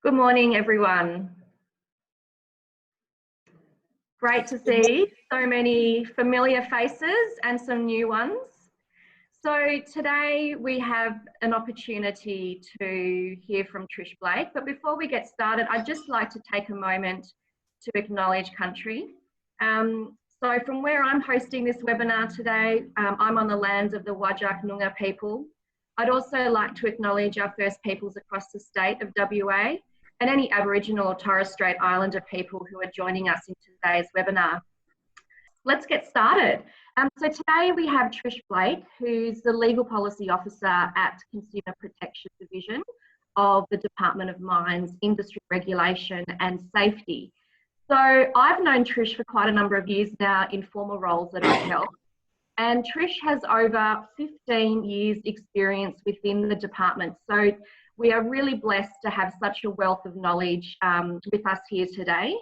Good morning, everyone. Great to see so many familiar faces and some new ones. So today we have an opportunity to hear from Trish Blake, but before we get started, I'd just like to take a moment to acknowledge country. So from where I'm hosting this webinar today, I'm on the lands of the Whadjuk Noongar people. I'd also like to acknowledge our First Peoples across the state of WA and any Aboriginal or Torres Strait Islander people who are joining us in today's webinar. Let's get started. So today we have Trish Blake, who's the Legal Policy Officer at Consumer Protection Division of the Department of Mines, Industry Regulation and Safety. So I've known Trish for quite a number of years now in formal roles that I've held. And Trish has over 15 years experience within the department. So we are really blessed to have such a wealth of knowledge with us here today.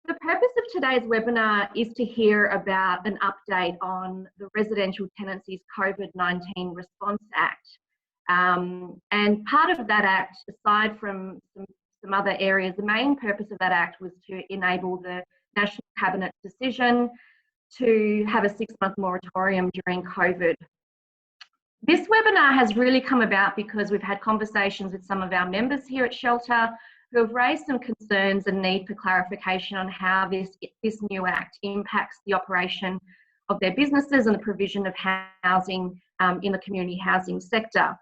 The purpose of today's webinar is to hear about an update on the Residential Tenancies COVID-19 Response Act. And part of that act, aside from some other areas, the main purpose of that act was to enable the National Cabinet decision to have a 6-month moratorium during COVID. This webinar has really come about because we've had conversations with some of our members here at Shelter who have raised some concerns and need for clarification on how this new act impacts the operation of their businesses and the provision of housing in the community housing sector.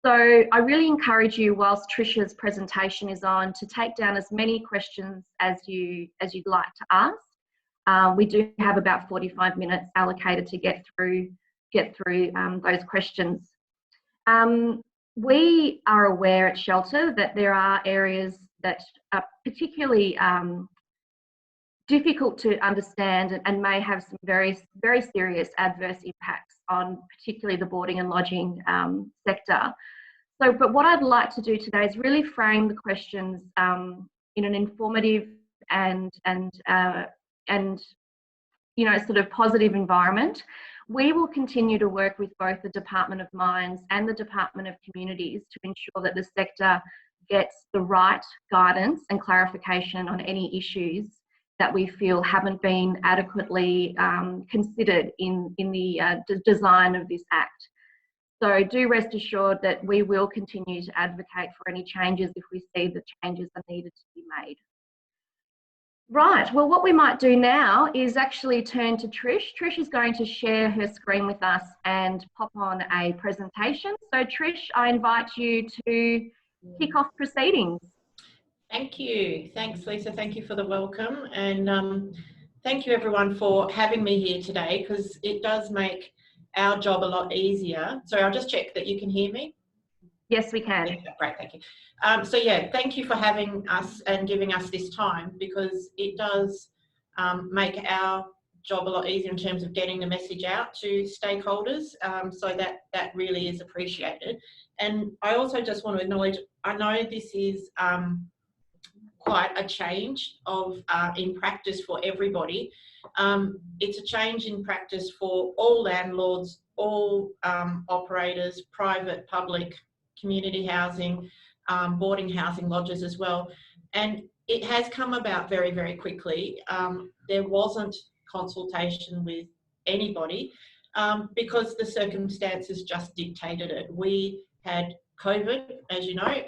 So I really encourage you, whilst Trish's presentation is on, to take down as many questions as you'd like to ask. We do have about 45 minutes allocated to get through those questions. We are aware at Shelter that there are areas that are particularly difficult to understand and may have some very, very serious adverse impacts on particularly the boarding and lodging sector. But what I'd like to do today is really frame the questions in an informative and sort of positive environment. We will continue to work with both the Department of Mines and the Department of Communities to ensure that the sector gets the right guidance and clarification on any issues that we feel haven't been adequately considered in the design of this Act. So do rest assured that we will continue to advocate for any changes if we see the changes are needed to be made. Right, well, what we might do now is actually turn to Trish. Trish is going to share her screen with us and pop on a presentation. So Trish, I invite you to kick off proceedings. Thank you. Thanks, Lisa. Thank you for the welcome. And thank you everyone for having me here today, because it does make our job a lot easier. So I'll just check that you can hear me. Yes, we can. Yeah, great, thank you. So yeah, thank you for having us and giving us this time, because it does make our job a lot easier in terms of getting the message out to stakeholders. So that really is appreciated. And I also just want to acknowledge, I know this is quite a change of in practice for everybody. It's a change in practice for all landlords, all operators, private, public, community housing, boarding housing lodges as well. And it has come about very, very quickly. There wasn't consultation with anybody because the circumstances just dictated it. We had COVID, as you know,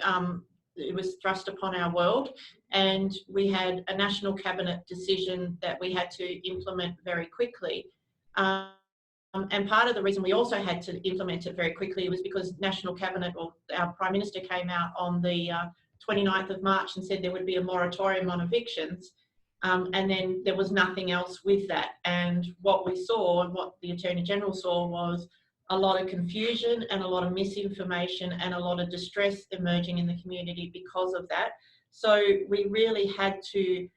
it was thrust upon our world, and we had a National Cabinet decision that we had to implement very quickly. And part of the reason we also had to implement it very quickly was because National Cabinet, or our Prime Minister, came out on the 29th of March and said there would be a moratorium on evictions. And then there was nothing else with that. And what we saw, and what the Attorney General saw, was a lot of confusion and a lot of misinformation and a lot of distress emerging in the community because of that. So we really had to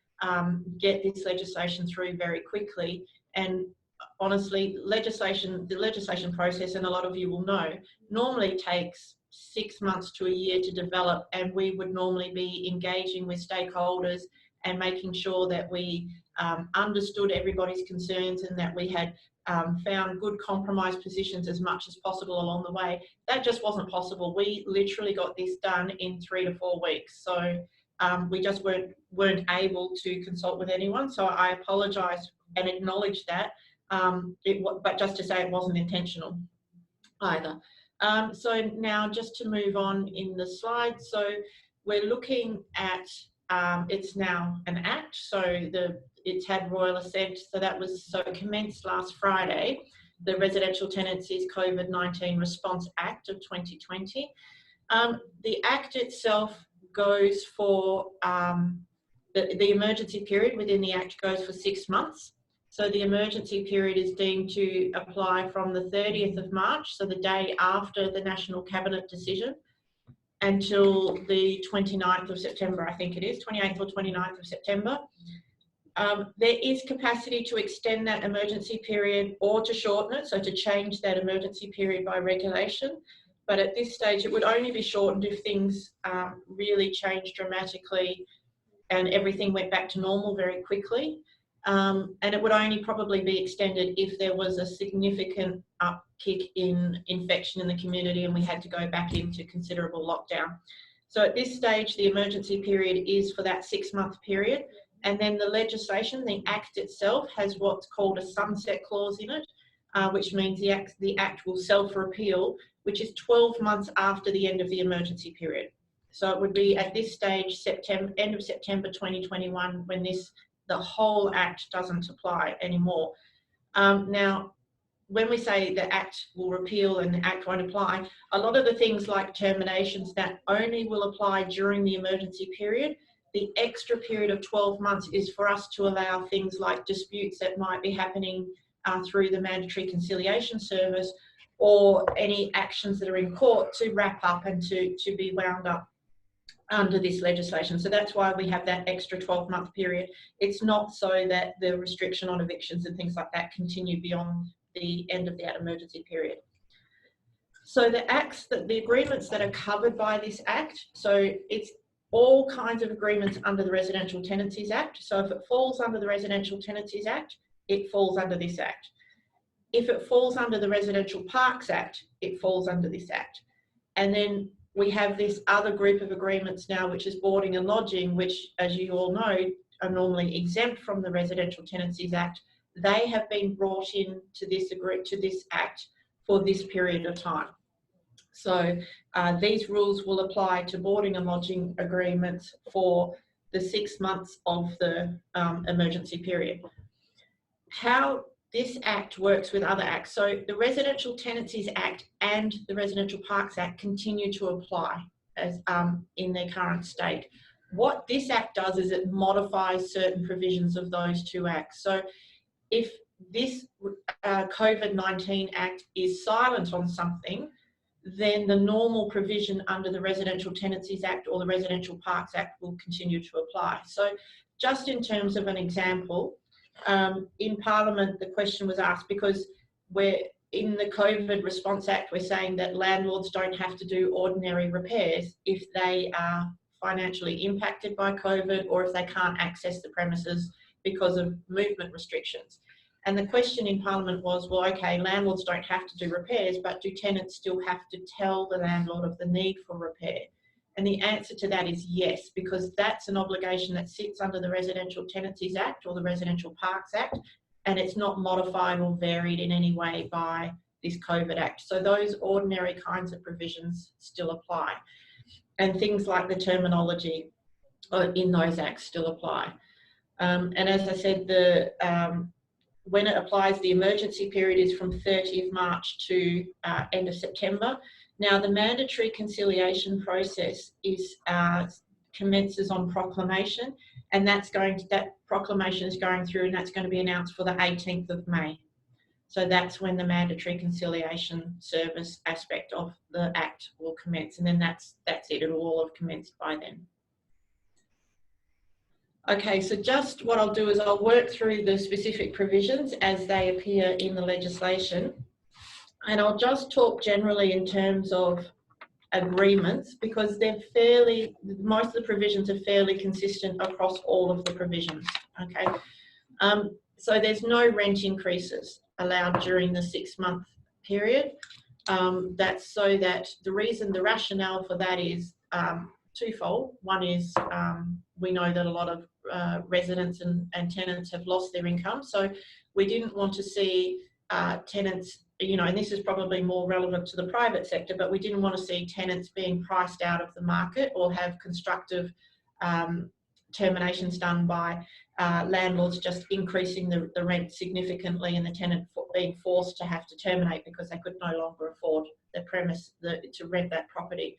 get this legislation through very quickly. And honestly, the legislation process, and a lot of you will know, normally takes 6 months to a year to develop, and we would normally be engaging with stakeholders and making sure that we understood everybody's concerns and that we had found good compromise positions as much as possible along the way. That just wasn't possible. We literally got this done in 3 to 4 weeks. So we just weren't able to consult with anyone. So I apologise and acknowledge that, but just to say it wasn't intentional either. So now just to move on in the slide. So we're looking at, it's now an act. So it's had royal assent. So it commenced last Friday, the Residential Tenancies COVID-19 Response Act of 2020. The act itself goes for, the emergency period within the act goes for 6 months. So the emergency period is deemed to apply from the 30th of March, so the day after the National Cabinet decision, until the 29th of September, I think it is, 28th or 29th of September. There is capacity to extend that emergency period or to shorten it, so to change that emergency period by regulation. But at this stage, it would only be shortened if things really changed dramatically and everything went back to normal very quickly. And it would only probably be extended if there was a significant upkick in infection in the community and we had to go back into considerable lockdown. So at this stage, the emergency period is for that 6-month period. And then the legislation, the Act itself, has what's called a sunset clause in it, which means the Act will self-repeal, which is 12 months after the end of the emergency period. So it would be at this stage, end of September 2021, when the whole Act doesn't apply anymore. Now, when we say the Act will repeal and the Act won't apply, a lot of the things like terminations that only will apply during the emergency period, the extra period of 12 months is for us to allow things like disputes that might be happening through the mandatory conciliation service, or any actions that are in court to wrap up and to be wound up under this legislation. So that's why we have that extra 12-month period. It's not so that the restriction on evictions and things like that continue beyond the end of that emergency period. So the agreements that are covered by this Act, so it's all kinds of agreements under the Residential Tenancies Act. So if it falls under the Residential Tenancies Act, it falls under this Act. If it falls under the Residential Parks Act, it falls under this Act. And then we have this other group of agreements now, which is boarding and lodging, which, as you all know, are normally exempt from the Residential Tenancies Act. They have been brought in to this Act for this period of time. So these rules will apply to boarding and lodging agreements for the 6 months of the emergency period. How this Act works with other acts. So the Residential Tenancies Act and the Residential Parks Act continue to apply as in their current state. What this Act does is it modifies certain provisions of those two acts. So if this COVID-19 Act is silent on something, then the normal provision under the Residential Tenancies Act or the Residential Parks Act will continue to apply. So just in terms of an example, in Parliament, the question was asked, because we're in the COVID Response Act, we're saying that landlords don't have to do ordinary repairs if they are financially impacted by COVID or if they can't access the premises because of movement restrictions. And the question in Parliament was, well, okay, landlords don't have to do repairs, but do tenants still have to tell the landlord of the need for repair? And the answer to that is yes, because that's an obligation that sits under the Residential Tenancies Act or the Residential Parks Act, and it's not modified or varied in any way by this COVID Act. So those ordinary kinds of provisions still apply. And things like the terminology in those acts still apply. And as I said, when it applies, the emergency period is from 30th March to end of September. Now, the mandatory conciliation process commences on proclamation, and that proclamation is going through, and that's going to be announced for the 18th of May. So that's when the mandatory conciliation service aspect of the Act will commence, and then that's it. It'll all have commenced by then. Okay, so just what I'll do is I'll work through the specific provisions as they appear in the legislation. And I'll just talk generally in terms of agreements, because most of the provisions are fairly consistent across all of the provisions, okay? So there's no rent increases. allowed during the 6-month period. That's so that the rationale for that is twofold. One is we know that a lot of residents and tenants have lost their income, so we didn't want to see tenants, and this is probably more relevant to the private sector, but we didn't want to see tenants being priced out of the market or have constructive terminations done by landlords just increasing the rent significantly and the tenant being forced to have to terminate because they could no longer afford the premise to rent that property.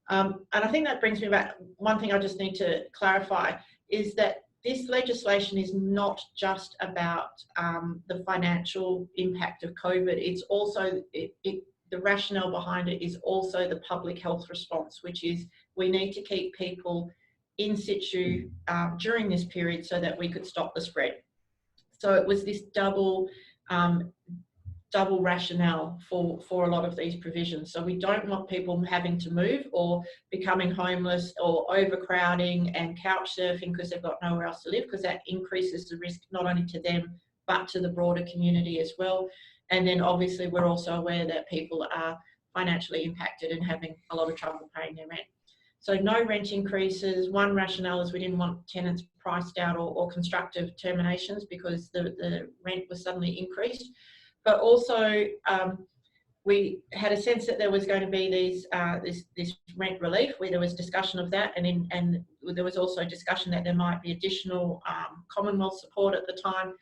And I think that brings me back, one thing I just need to clarify is that this legislation is not just about the financial impact of COVID. It's also, the rationale behind it is also the public health response, which is we need to keep people in situ during this period so that we could stop the spread. So it was this double rationale for a lot of these provisions. So we don't want people having to move or becoming homeless or overcrowding and couch surfing because they've got nowhere else to live, because that increases the risk not only to them but to the broader community as well. And then obviously we're also aware that people are financially impacted and having a lot of trouble paying their rent. So no rent increases. One rationale is we didn't want tenants priced out or constructive terminations because the rent was suddenly increased. But also we had a sense that there was going to be this rent relief, where there was discussion of that, and there was also discussion that there might be additional Commonwealth support at the time.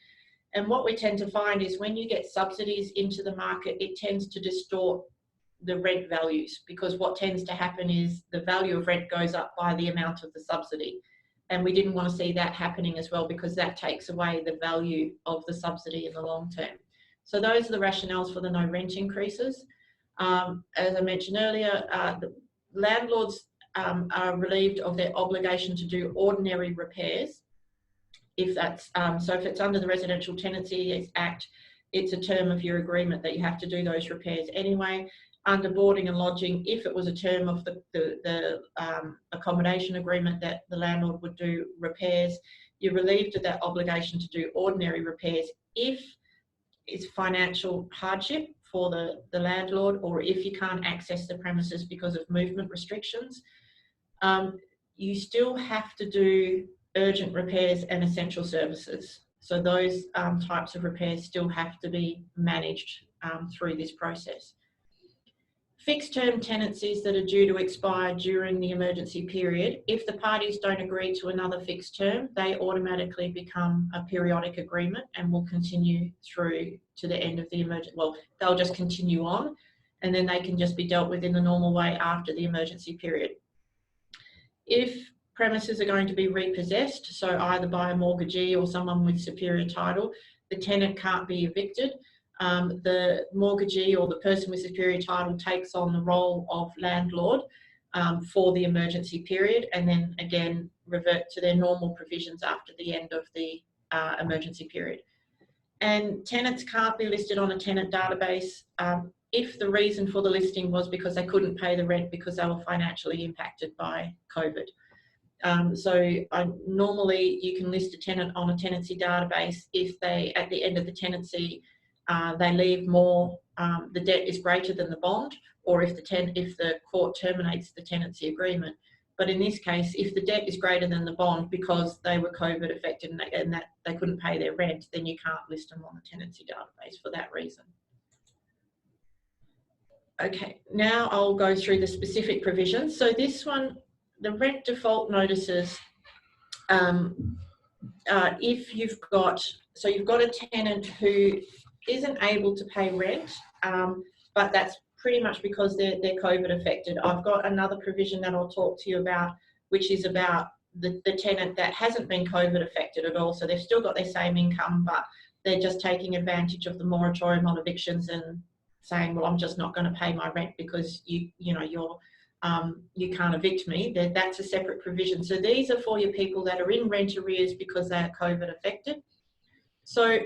And what we tend to find is when you get subsidies into the market, it tends to distort the rent values, because what tends to happen is the value of rent goes up by the amount of the subsidy. And we didn't want to see that happening as well, because that takes away the value of the subsidy in the long term. So those are the rationales for the no rent increases. As I mentioned earlier, the landlords are relieved of their obligation to do ordinary repairs. If that's, so if it's under the Residential Tenancies Act, it's a term of your agreement that you have to do those repairs anyway. Under boarding and lodging, if it was a term of the accommodation agreement that the landlord would do repairs, you're relieved of that obligation to do ordinary repairs if it's financial hardship for the landlord, or if you can't access the premises because of movement restrictions. You still have to do urgent repairs and essential services. So those types of repairs still have to be managed through this process. Fixed term tenancies that are due to expire during the emergency period, if the parties don't agree to another fixed term, they automatically become a periodic agreement and will continue through to the end of the emergency. Well, they'll just continue on, and then they can just be dealt with in the normal way after the emergency period. If premises are going to be repossessed, so either by a mortgagee or someone with superior title, the tenant can't be evicted. The mortgagee or the person with superior title takes on the role of landlord for the emergency period, and then again revert to their normal provisions after the end of the emergency period. And tenants can't be listed on a tenant database if the reason for the listing was because they couldn't pay the rent because they were financially impacted by COVID. Normally you can list a tenant on a tenancy database if they, at the end of the tenancy, they leave more, the debt is greater than the bond, or if the court terminates the tenancy agreement. But in this case, if the debt is greater than the bond because they were COVID affected and that they couldn't pay their rent, then you can't list them on the tenancy database for that reason. Okay, now I'll go through the specific provisions. So this one, the rent default notices, if you've got a tenant who isn't able to pay rent, but that's pretty much because they're COVID affected. I've got another provision that I'll talk to you about, which is about the tenant that hasn't been COVID affected at all. So they've still got their same income, but they're just taking advantage of the moratorium on evictions and saying, well, I'm just not going to pay my rent because you can't evict me. That's a separate provision. So these are for your people that are in rent arrears because they are COVID affected. So,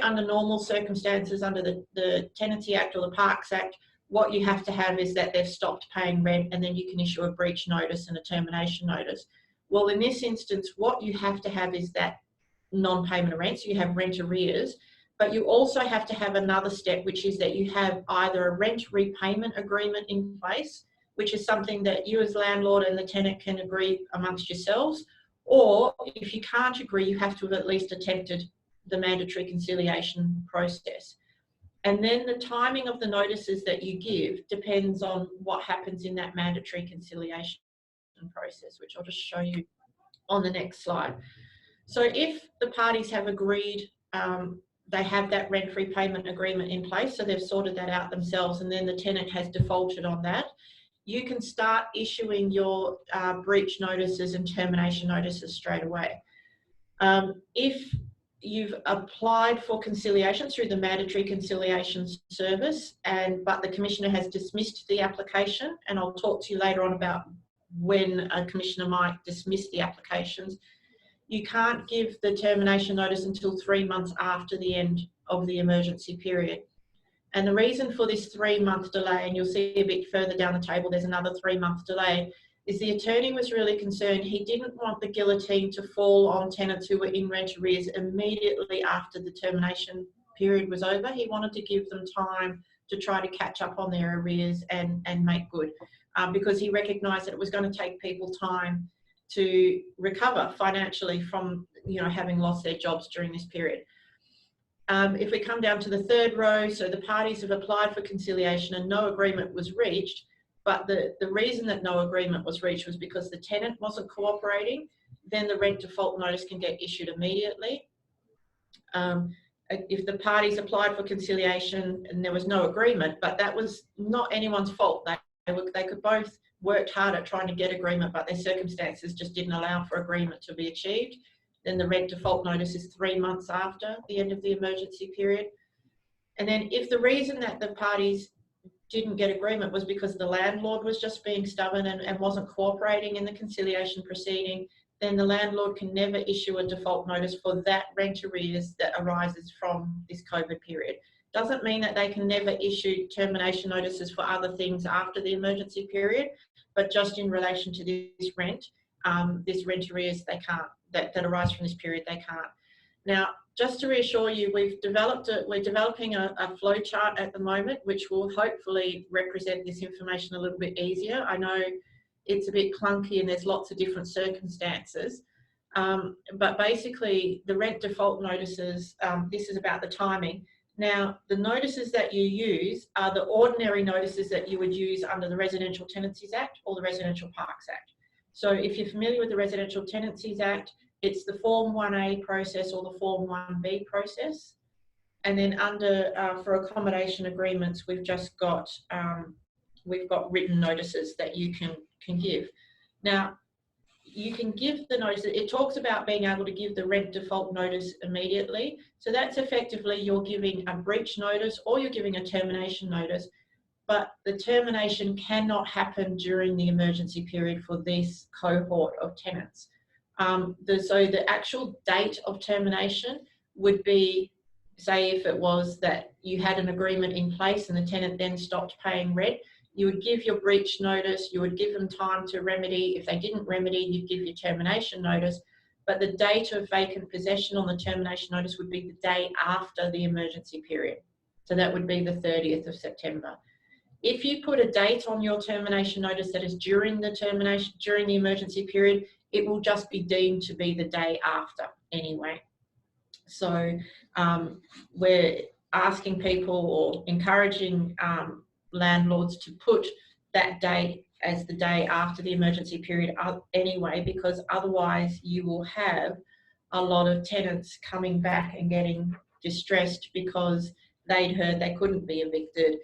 under normal circumstances, under the Tenancy Act or the Parks Act, what you have to have is that they've stopped paying rent, and then you can issue a breach notice and a termination notice. Well, in this instance, what you have to have is that non-payment of rent. So you have rent arrears, But you also have to have another step, which is that you have either a rent repayment agreement in place, which is something that you as landlord and the tenant can agree amongst yourselves, or if you can't agree, you have to have at least attempted the mandatory conciliation process. And then the timing of the notices that you give depends on what happens in that mandatory conciliation process, which I'll just show you on the next slide. So if the parties have agreed, they have that rent repayment agreement in place, so they've sorted that out themselves, and then the tenant has defaulted on that, you can start issuing your breach notices and termination notices straight away. If you've applied for conciliation through the mandatory conciliation service, but the commissioner has dismissed the application, and I'll talk to you later on about when a commissioner might dismiss the applications, you can't give the termination notice until 3 months after the end of the emergency period. And the reason for this 3-month delay, and you'll see a bit further down the table, there's another 3-month delay, is the attorney was really concerned. He didn't want the guillotine to fall on tenants who were in rent arrears immediately after the termination period was over. He wanted to give them time to try to catch up on their arrears and make good, because he recognised that it was going to take people time to recover financially from, you know, having lost their jobs during this period. If we come down to the third row, so the parties have applied for conciliation and no agreement was reached, but the reason that no agreement was reached was because the tenant wasn't cooperating, then the rent default notice can get issued immediately. If the parties applied for conciliation and there was no agreement, but that was not anyone's fault, they could both worked hard at trying to get agreement, but their circumstances just didn't allow for agreement to be achieved, then the rent default notice is 3 months after the end of the emergency period. And then if the reason that the parties didn't get agreement was because the landlord was just being stubborn and wasn't cooperating in the conciliation proceeding, then the landlord can never issue a default notice for that rent arrears that arises from this COVID period. Doesn't mean that they can never issue termination notices for other things after the emergency period, but just in relation to this rent arrears, they can't, that arise from this period, they can't. Now, just to reassure you, we're developing a flow chart at the moment, which will hopefully represent this information a little bit easier. I know it's a bit clunky and there's lots of different circumstances, but basically the rent default notices, this is about the timing. Now, the notices that you use are the ordinary notices that you would use under the Residential Tenancies Act or the Residential Parks Act. So if you're familiar with the Residential Tenancies Act, it's the Form 1A process or the Form 1B process. And then under, for accommodation agreements, we've just got, written notices that you can give. Now, you can give the notice, it talks about being able to give the rent default notice immediately. So that's effectively you're giving a breach notice or you're giving a termination notice, but the termination cannot happen during the emergency period for this cohort of tenants. So the actual date of termination would be, say if it was that you had an agreement in place and the tenant then stopped paying rent, you would give your breach notice, you would give them time to remedy. If they didn't remedy, you'd give your termination notice. But the date of vacant possession on the termination notice would be the day after the emergency period. So that would be the 30th of September. If you put a date on your termination notice that is during the emergency period, it will just be deemed to be the day after anyway. So we're asking people or encouraging landlords to put that date as the day after the emergency period anyway, because otherwise you will have a lot of tenants coming back and getting distressed because they'd heard they couldn't be evicted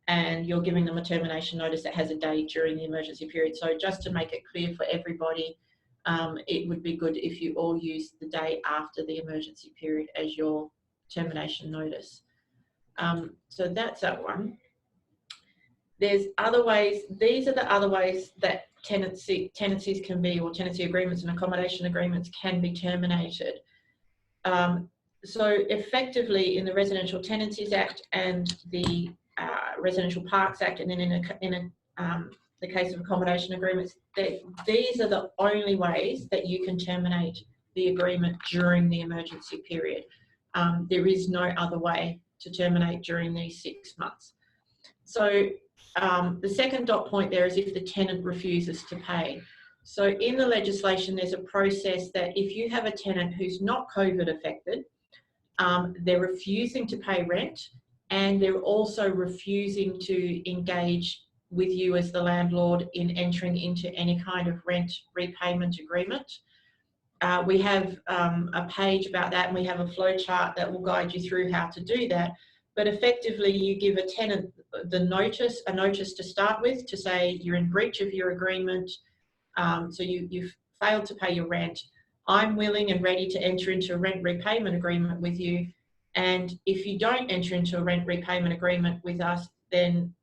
and you're giving them a termination notice that has a date during the emergency period. So just to make it clear for everybody, it would be good if you all use the day after the emergency period as your termination notice. So that's that one. There's other ways, these are the other ways that tenancies can be, or tenancy agreements and accommodation agreements can be terminated. So effectively in the Residential Tenancies Act and the Residential Parks Act, and then in the case of accommodation agreements, these are the only ways that you can terminate the agreement during the emergency period. there is no other way to terminate during these 6 months. So the second dot point there is if the tenant refuses to pay. So in the legislation, there's a process that if you have a tenant who's not COVID affected, they're refusing to pay rent, and they're also refusing to engage with you as the landlord in entering into any kind of rent repayment agreement. We have a page about that, and we have a flow chart that will guide you through how to do that. But effectively, you give a tenant a notice to start with, to say you're in breach of your agreement, so you've failed to pay your rent. I'm willing and ready to enter into a rent repayment agreement with you. And if you don't enter into a rent repayment agreement with us, then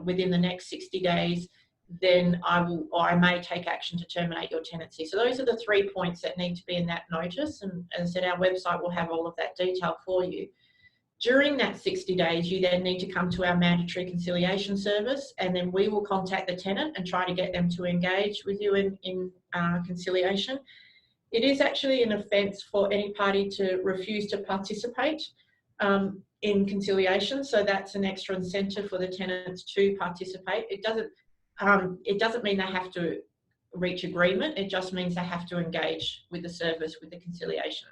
within the next 60 days, then I may take action to terminate your tenancy. So those are the 3 points that need to be in that notice. And as I said, our website will have all of that detail for you. During that 60 days, you then need to come to our mandatory conciliation service, and then we will contact the tenant and try to get them to engage with you in conciliation. It is actually an offence for any party to refuse to participate in conciliation, so that's an extra incentive for the tenants to participate. It doesn't mean they have to reach agreement, it just means they have to engage with the service, with the conciliation.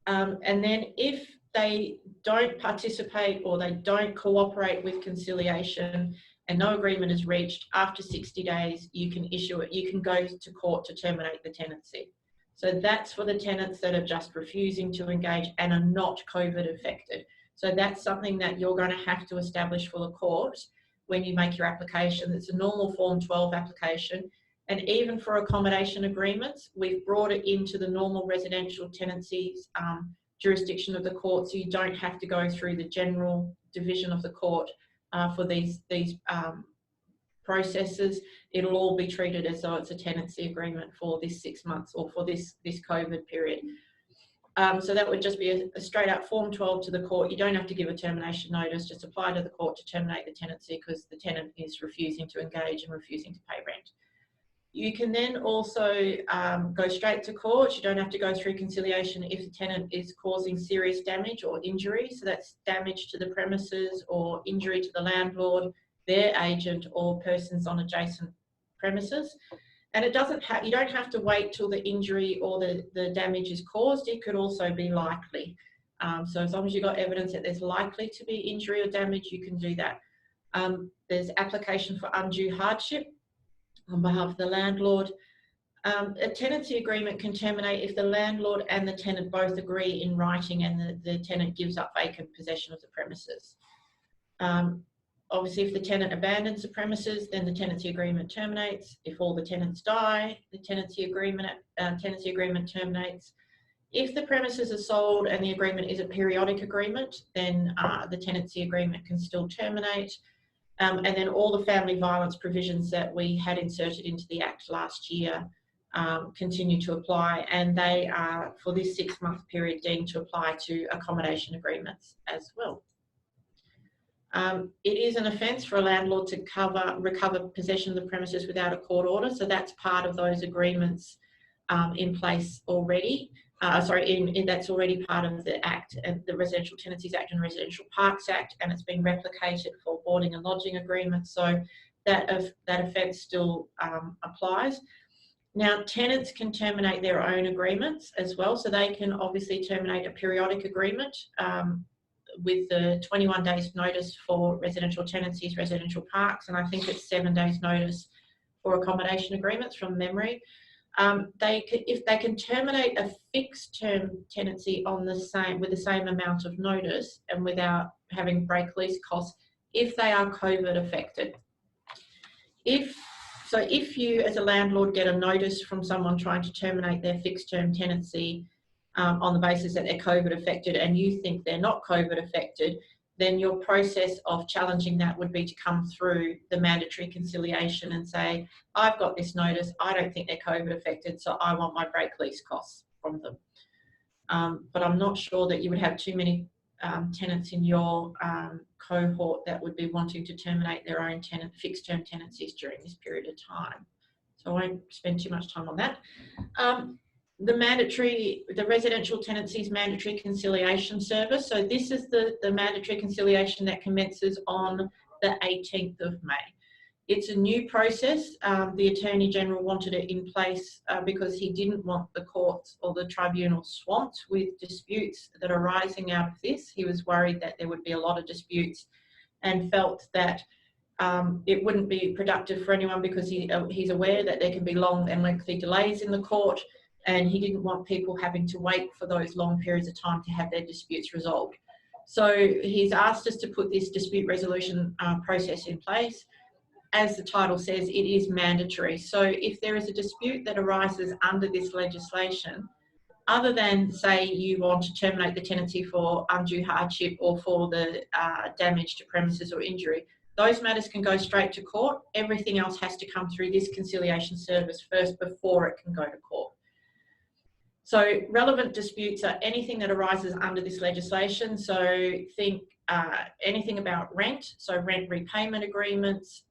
And then if they don't participate or they don't cooperate with conciliation and no agreement is reached, after 60 days, you can go to court to terminate the tenancy. So that's for the tenants that are just refusing to engage and are not COVID affected. So that's something that you're going to have to establish for the court when you make your application. It's a normal Form 12 application. And even for accommodation agreements, we've brought it into the normal residential tenancies jurisdiction of the court, so you don't have to go through the general division of the court for these processes. It'll all be treated as though it's a tenancy agreement for this 6 months or for this COVID period. So that would just be a straight up Form 12 to the court. You don't have to give a termination notice, just apply to the court to terminate the tenancy because the tenant is refusing to engage and refusing to pay rent. You can then also go straight to court. You don't have to go through conciliation if the tenant is causing serious damage or injury. So that's damage to the premises or injury to the landlord, their agent, or persons on adjacent premises. And you don't have to wait till the injury or the damage is caused. It could also be likely. So as long as you've got evidence that there's likely to be injury or damage, you can do that. There's application for undue hardship on behalf of the landlord. A tenancy agreement can terminate if the landlord and the tenant both agree in writing and the tenant gives up vacant possession of the premises. Obviously, if the tenant abandons the premises, then the tenancy agreement terminates. If all the tenants die, the tenancy agreement terminates. If the premises are sold and the agreement is a periodic agreement, then the tenancy agreement can still terminate. And then all the family violence provisions that we had inserted into the Act last year continue to apply, and they are, for this 6 month period, deemed to apply to accommodation agreements as well. It is an offence for a landlord to recover possession of the premises without a court order, so that's part of those agreements in place already. That's already part of the Act, and the Residential Tenancies Act and Residential Parks Act, and it's been replicated for boarding and lodging agreements, so that offence still applies. Now, tenants can terminate their own agreements as well, so they can obviously terminate a periodic agreement with the 21 days notice for residential tenancies, residential parks, and I think it's 7 days notice for accommodation agreements from memory. If they can terminate a fixed term tenancy with the same amount of notice and without having break lease costs, if they are COVID affected. If you as a landlord get a notice from someone trying to terminate their fixed term tenancy on the basis that they're COVID affected and you think they're not COVID affected, then your process of challenging that would be to come through the mandatory conciliation and say, I've got this notice, I don't think they're COVID affected, so I want my break lease costs from them. But I'm not sure that you would have too many tenants in your cohort that would be wanting to terminate their own fixed term tenancies during this period of time. So I won't spend too much time on that. the Residential Tenancies Mandatory Conciliation Service. So this is the mandatory conciliation that commences on the 18th of May. It's a new process. The Attorney General wanted it in place because he didn't want the courts or the tribunal swamped with disputes that are arising out of this. He was worried that there would be a lot of disputes and felt that it wouldn't be productive for anyone because he's aware that there can be long and lengthy delays in the court, and he didn't want people having to wait for those long periods of time to have their disputes resolved. So he's asked us to put this dispute resolution process in place. As the title says, it is mandatory. So if there is a dispute that arises under this legislation, other than say you want to terminate the tenancy for undue hardship or for the damage to premises or injury, those matters can go straight to court. Everything else has to come through this conciliation service first before it can go to court. So relevant disputes are anything that arises under this legislation. So think anything about rent, so rent repayment agreements,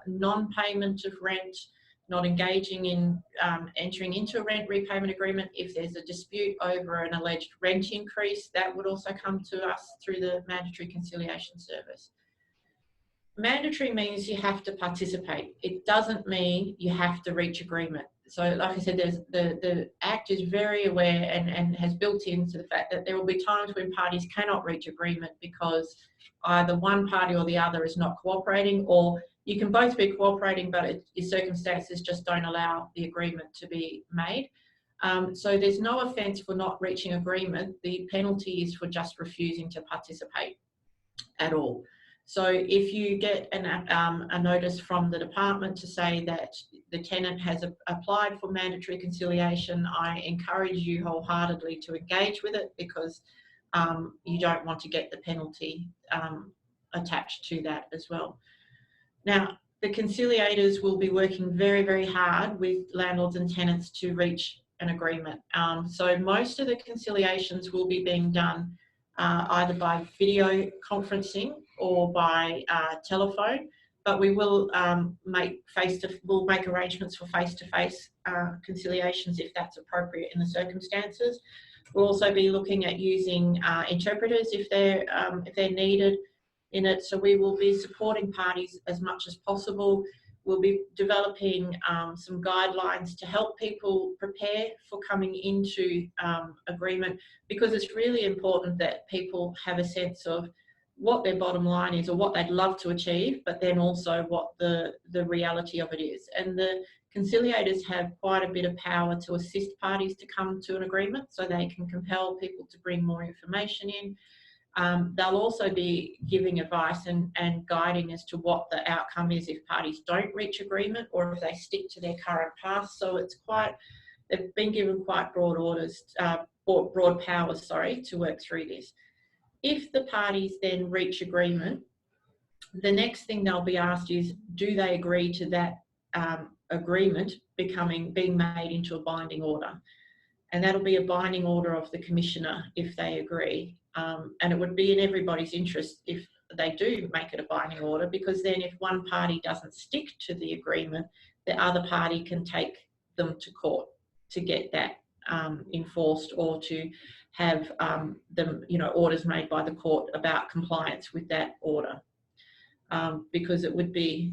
non-payment of rent, not engaging in entering into a rent repayment agreement. If there's a dispute over an alleged rent increase, that would also come to us through the mandatory conciliation service. Mandatory means you have to participate. It doesn't mean you have to reach agreement. So like I said, the Act is very aware and has built into the fact that there will be times when parties cannot reach agreement because either one party or the other is not cooperating, or you can both be cooperating, but your circumstances just don't allow the agreement to be made. So there's no offence for not reaching agreement. The penalty is for just refusing to participate at all. So if you get a notice from the department to say that the tenant has applied for mandatory conciliation, I encourage you wholeheartedly to engage with it, because you don't want to get the penalty attached to that as well. Now, the conciliators will be working very, very hard with landlords and tenants to reach an agreement. So most of the conciliations will be being done either by video conferencing or by telephone, but we will make arrangements for face-to-face conciliations if that's appropriate in the circumstances. We'll also be looking at using interpreters if they're needed in it. So we will be supporting parties as much as possible. We'll be developing some guidelines to help people prepare for coming into agreement, because it's really important that people have a sense of what their bottom line is or what they'd love to achieve, but then also what the reality of it is. And the conciliators have quite a bit of power to assist parties to come to an agreement, so they can compel people to bring more information in. They'll also be giving advice and guiding as to what the outcome is if parties don't reach agreement or if they stick to their current path. So they've been given quite broad powers, to work through this. If the parties then reach agreement, the next thing they'll be asked is, do they agree to that agreement being made into a binding order? And that'll be a binding order of the Commissioner if they agree. And it would be in everybody's interest if they do make it a binding order, because then if one party doesn't stick to the agreement, the other party can take them to court to get that enforced, or to have orders made by the court about compliance with that order. Because it would be,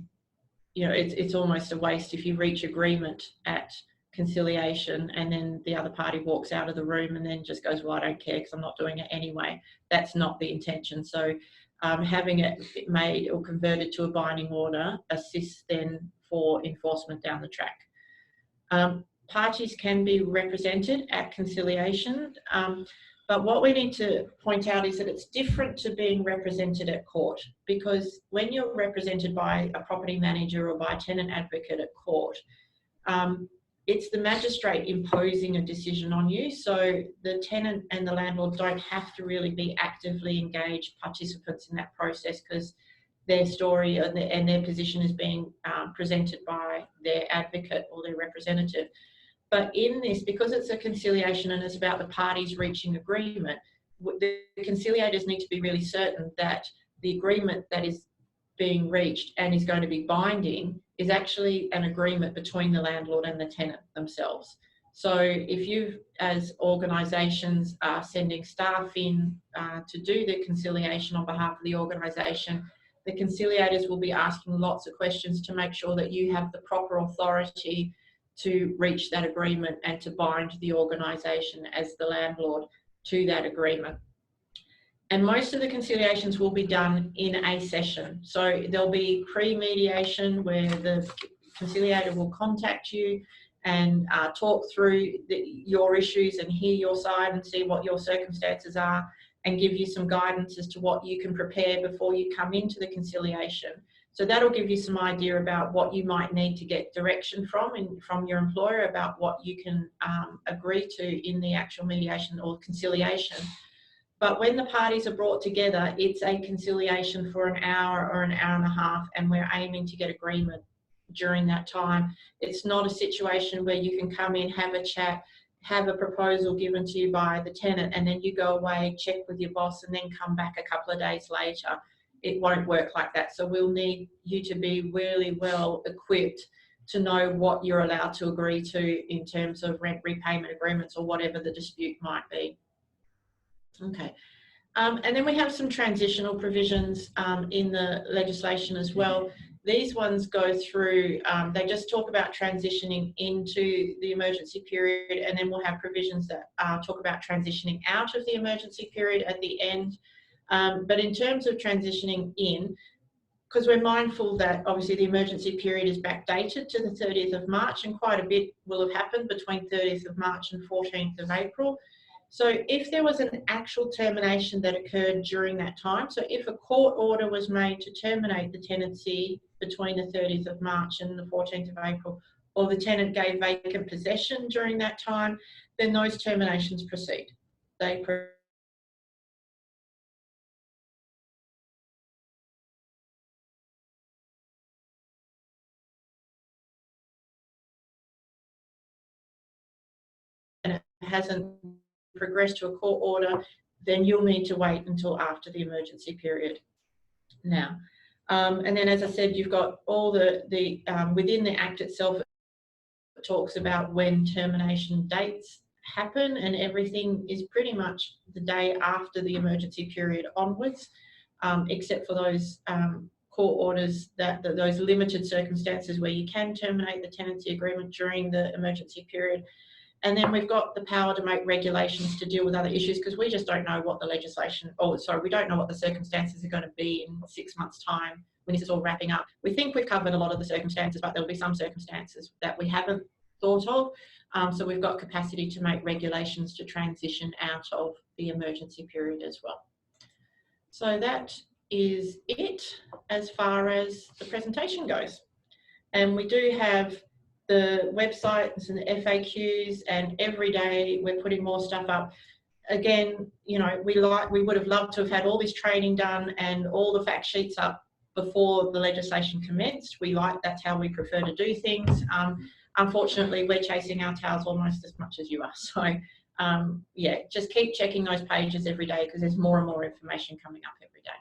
it's almost a waste if you reach agreement at conciliation and then the other party walks out of the room and then just goes, well, I don't care because I'm not doing it anyway. That's not the intention. So having it made or converted to a binding order assists then for enforcement down the track. Parties can be represented at conciliation, but what we need to point out is that it's different to being represented at court, because when you're represented by a property manager or by a tenant advocate at court, it's the magistrate imposing a decision on you. So the tenant and the landlord don't have to really be actively engaged participants in that process, because their story and their position is being presented by their advocate or their representative. But in this, because it's a conciliation and it's about the parties reaching agreement, the conciliators need to be really certain that the agreement that is being reached and is going to be binding is actually an agreement between the landlord and the tenant themselves. So if you, as organisations, are sending staff in to do the conciliation on behalf of the organisation, the conciliators will be asking lots of questions to make sure that you have the proper authority to reach that agreement and to bind the organisation as the landlord to that agreement. And most of the conciliations will be done in a session. So there'll be pre-mediation where the conciliator will contact you and talk through your issues and hear your side and see what your circumstances are and give you some guidance as to what you can prepare before you come into the conciliation. So that'll give you some idea about what you might need to get direction from your employer about what you can agree to in the actual mediation or conciliation. But when the parties are brought together, it's a conciliation for an hour or an hour and a half, and we're aiming to get agreement during that time. It's not a situation where you can come in, have a chat, have a proposal given to you by the tenant, and then you go away, check with your boss, and then come back a couple of days later. It won't work like that. So we'll need you to be really well equipped to know what you're allowed to agree to in terms of rent repayment agreements or whatever the dispute might be. Okay, and then we have some transitional provisions in the legislation as well. These ones go through, they just talk about transitioning into the emergency period, and then we'll have provisions that talk about transitioning out of the emergency period at the end. But in terms of transitioning in, because we're mindful that obviously the emergency period is backdated to the 30th of March, and quite a bit will have happened between 30th of March and 14th of April. So if there was an actual termination that occurred during that time, so if a court order was made to terminate the tenancy between the 30th of March and the 14th of April, or the tenant gave vacant possession during that time, then those terminations proceed. They and it hasn't progressed to a court order, then you'll need to wait until after the emergency period. Now, and then as I said, you've got all the within the Act itself, it talks about when termination dates happen, and everything is pretty much the day after the emergency period onwards, except for those court orders, those limited circumstances where you can terminate the tenancy agreement during the emergency period. And then we've got the power to make regulations to deal with other issues, because we just don't know what the legislation, we don't know what the circumstances are going to be in 6 months' time when this is all wrapping up. We think we've covered a lot of the circumstances, but there'll be some circumstances that we haven't thought of. So we've got capacity to make regulations to transition out of the emergency period as well. So that is it as far as the presentation goes. And we do have the websites and the FAQs, and every day we're putting more stuff up. Again, you know, we would have loved to have had all this training done and all the fact sheets up before the legislation commenced. That's how we prefer to do things. Unfortunately, we're chasing our tails almost as much as you are. So yeah, just keep checking those pages every day, because there's more and more information coming up every day.